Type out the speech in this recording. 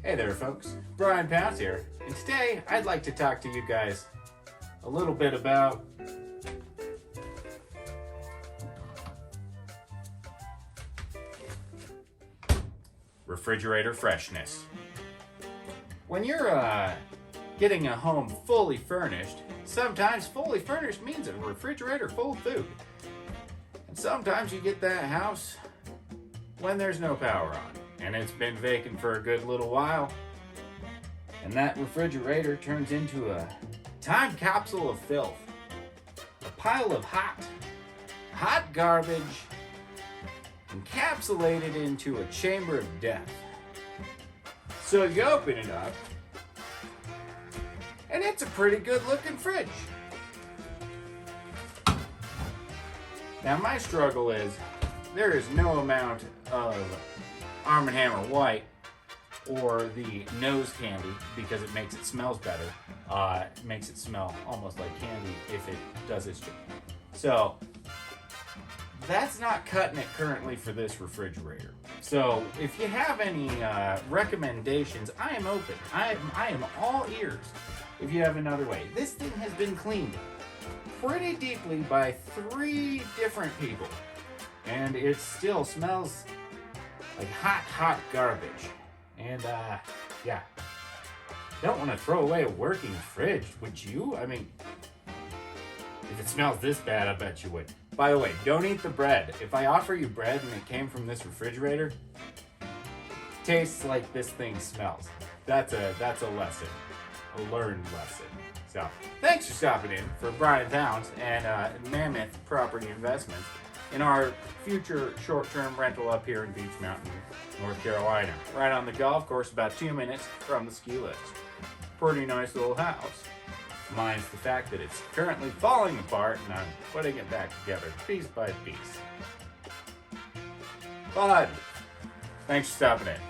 Hey there folks, Brian Pounce here, and today I'd like to talk to you guys a little bit about refrigerator freshness. When you're getting a home fully furnished, sometimes fully furnished means a refrigerator full of food. And sometimes you get that house when there's no power on, and it's been vacant for a good little while, and that refrigerator turns into a time capsule of filth, a pile of hot garbage encapsulated into a chamber of death. So you open it up, and it's a pretty good looking fridge. Now my struggle is there is no amount of Arm & Hammer White or the nose candy, because it makes it smells better. It makes it smell almost like candy if it does its job. So that's not cutting it currently for this refrigerator. So if you have any recommendations, I am open. I am all ears if you have another way. This thing has been cleaned pretty deeply by 3 different people, and it still smells like hot garbage. And yeah, don't want to throw away a working fridge, would you? I mean, if it smells this bad, I bet you would. By the way, don't eat the bread. If I offer you bread and it came from this refrigerator, tastes like this thing smells. That's a lesson, a learned lesson. So thanks for stopping in for Brian Pounce and Mammoth Property Investments in our future short-term rental up here in Beech Mountain, North Carolina. Right on the golf course, about 2 minutes from the ski lifts. Pretty nice little house. Minus the fact that it's currently falling apart and I'm putting it back together piece by piece. But thanks for stopping in.